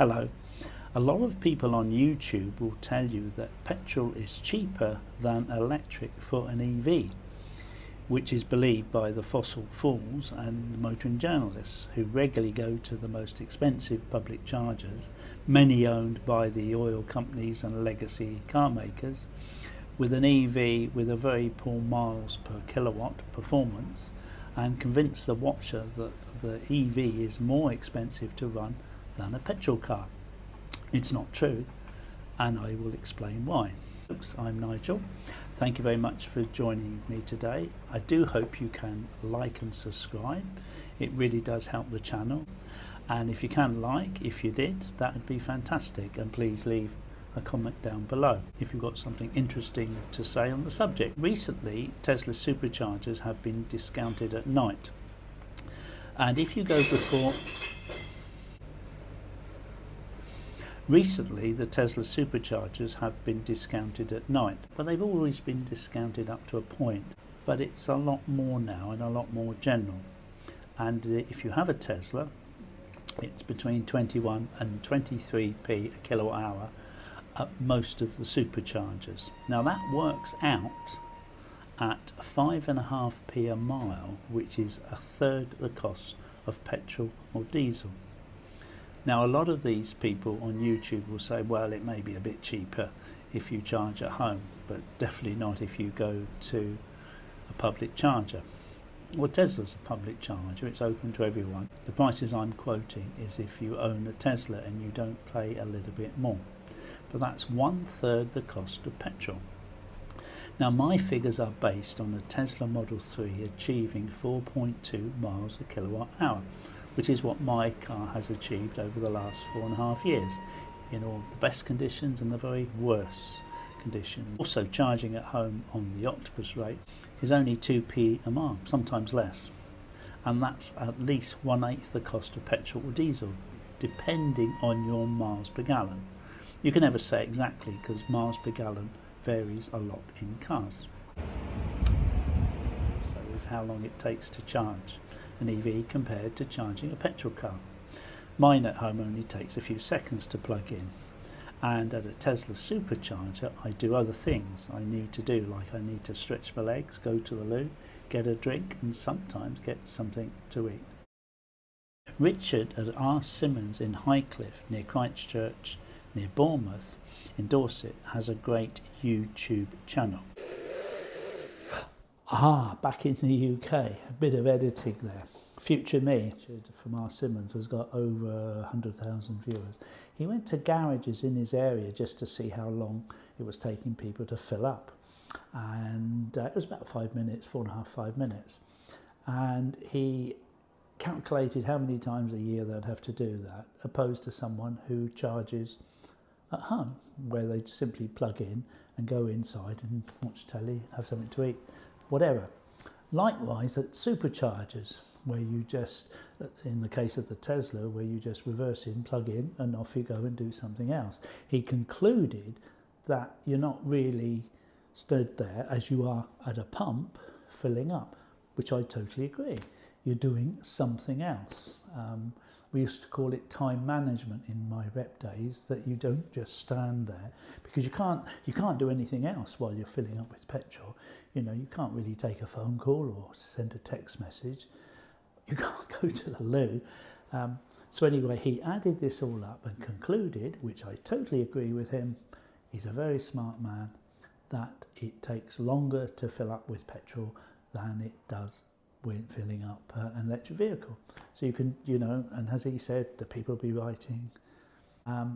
Hello. A lot of people on YouTube will tell you that petrol is cheaper than electric for an EV, which is believed by the fossil fools and the motoring journalists who regularly go to the most expensive public chargers, many owned by the oil companies and legacy car makers, with an EV with a very poor miles per kilowatt performance, and convince the watcher that the EV is more expensive to run than a petrol car. It's not true, and I will explain why. Folks, I'm Nigel. Thank you very much for joining me today. I do hope you can like and subscribe. It really does help the channel, and if you can if you did, that would be fantastic, and please leave a comment down below if you've got something interesting to say on the subject. Recently, Tesla Superchargers have been discounted at night, and if you go before Recently, the Tesla Superchargers have been discounted at night, but they've always been discounted up to a point. But it's a lot more now and a lot more general. And if you have a Tesla, it's between 21 and 23p a kilowatt hour at most of the superchargers. Now that works out at 5.5p a mile, which is a third the cost of petrol or diesel. Now, a lot of these people on YouTube will say, well, it may be a bit cheaper if you charge at home, but definitely not if you go to a public charger. Well, Tesla's a public charger, it's open to everyone. The prices I'm quoting is if you own a Tesla and you don't pay a little bit more. But that's 1/3 the cost of petrol. Now, my figures are based on the Tesla Model 3 achieving 4.2 miles a kilowatt hour, which is what my car has achieved over the last 4.5 years, in all the best conditions and the very worst conditions. Also, charging at home on the Octopus rate is only 2p a mile, sometimes less, and that's at least 1/8 the cost of petrol or diesel, depending on your miles per gallon. You can never say exactly because miles per gallon varies a lot in cars. So is how long it takes to charge an EV compared to charging a petrol car. Mine at home only takes a few seconds to plug in, and at a Tesla Supercharger I do other things I need to do, like I need to stretch my legs, go to the loo, get a drink, and sometimes get something to eat. Richard at R. Simmons in Highcliffe near Christchurch near Bournemouth in Dorset has a great YouTube channel. Back in the UK, a bit of editing there. Future me from R. Simmons has got over 100,000 viewers. He went to garages in his area just to see how long it was taking people to fill up. And it was about 5 minutes, 4.5, 5 minutes. And he calculated how many times a year they'd have to do that, opposed to someone who charges at home, where they simply plug in and go inside and watch telly, have something to eat, whatever. Likewise at superchargers, where you just, in the case of the Tesla, where you just reverse in, plug in, and off you go and do something else. He concluded that you're not really stood there as you are at a pump filling up, which I totally agree. You're doing something else. We used to call it time management in my rep days, that you don't just stand there, because you can't do anything else while you're filling up with petrol. You know, you can't really take a phone call or send a text message. You can't go to the loo. So anyway, he added this all up and concluded, which I totally agree with him, he's a very smart man, that it takes longer to fill up with petrol than it does when filling up an electric vehicle. So you can, and as he said, the people will be writing.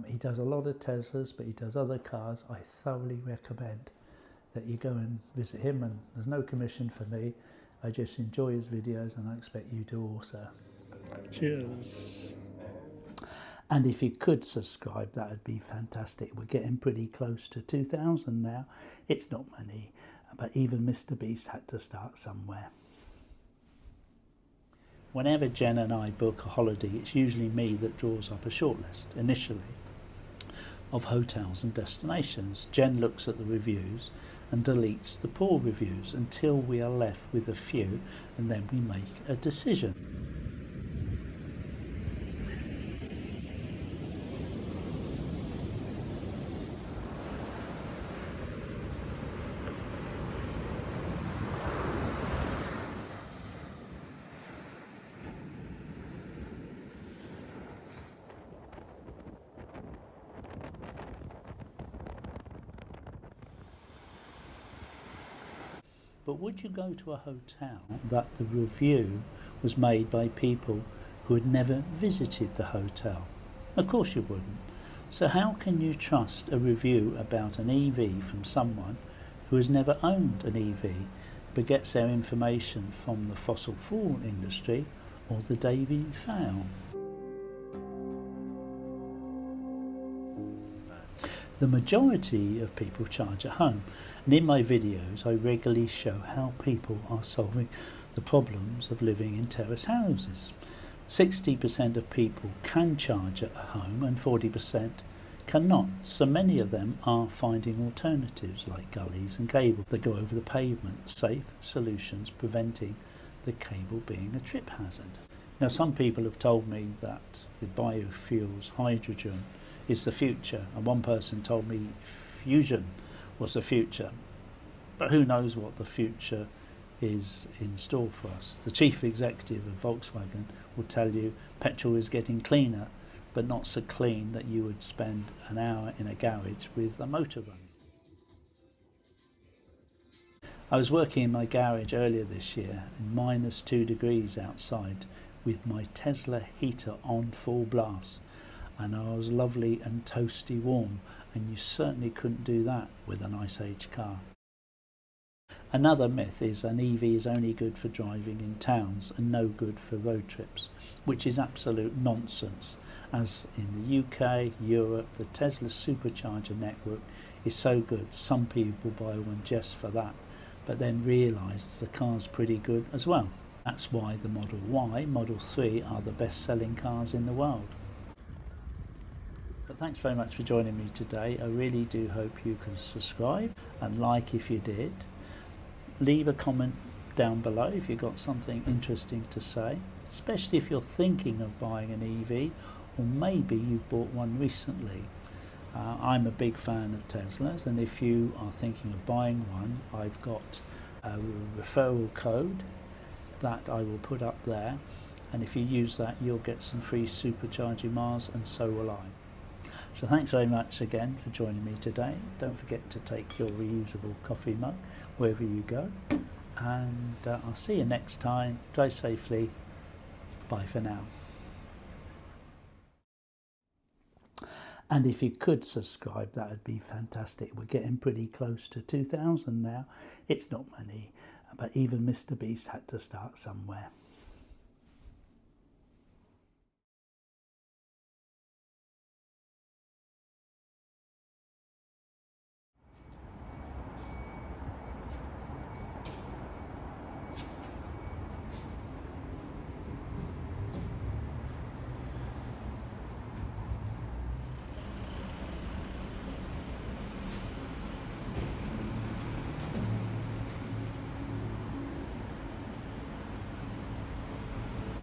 He does a lot of Teslas, but he does other cars. I thoroughly recommend that you go and visit him, and there's no commission for me. I just enjoy his videos, and I expect you do also. Cheers. And if you could subscribe, that would be fantastic. We're getting pretty close to 2,000 now. It's not many, but even Mr. Beast had to start somewhere. Whenever Jen and I book a holiday, it's usually me that draws up a shortlist initially of hotels and destinations. Jen looks at the reviews and deletes the poor reviews until we are left with a few, and then we make a decision. But would you go to a hotel that the review was made by people who had never visited the hotel? Of course you wouldn't. So how can you trust a review about an EV from someone who has never owned an EV but gets their information from the fossil fuel industry or the Daily Mail? The majority of people charge at home, and in my videos I regularly show how people are solving the problems of living in terrace houses. 60% of people can charge at home and 40% cannot, so many of them are finding alternatives like gullies and cable that go over the pavement, safe solutions preventing the cable being a trip hazard. Now, some people have told me that the biofuels, hydrogen, is the future, and one person told me fusion was the future, but who knows what the future is in store for us. The chief executive of Volkswagen will tell you petrol is getting cleaner, but not so clean that you would spend an hour in a garage with a motor running. I was working in my garage earlier this year in -2 degrees outside with my Tesla heater on full blast, and I was lovely and toasty warm, and you certainly couldn't do that with an Ice Age car. Another myth is an EV is only good for driving in towns and no good for road trips, which is absolute nonsense, as in the UK, Europe, the Tesla Supercharger network is so good some people buy one just for that, but then realise the car's pretty good as well. That's why the Model Y, Model 3 are the best selling cars in the world. But thanks very much for joining me today. I really do hope you can subscribe and like if you did. Leave a comment down below if you've got something interesting to say, especially if you're thinking of buying an EV or maybe you've bought one recently. I'm a big fan of Teslas, and if you are thinking of buying one, I've got a referral code that I will put up there, and if you use that you'll get some free supercharging miles, and so will I. So thanks very much again for joining me today. Don't forget to take your reusable coffee mug wherever you go, and I'll see you next time. Drive safely. Bye for now. And if you could subscribe, that would be fantastic. We're getting pretty close to 2,000 now. It's not many, but even Mr. Beast had to start somewhere.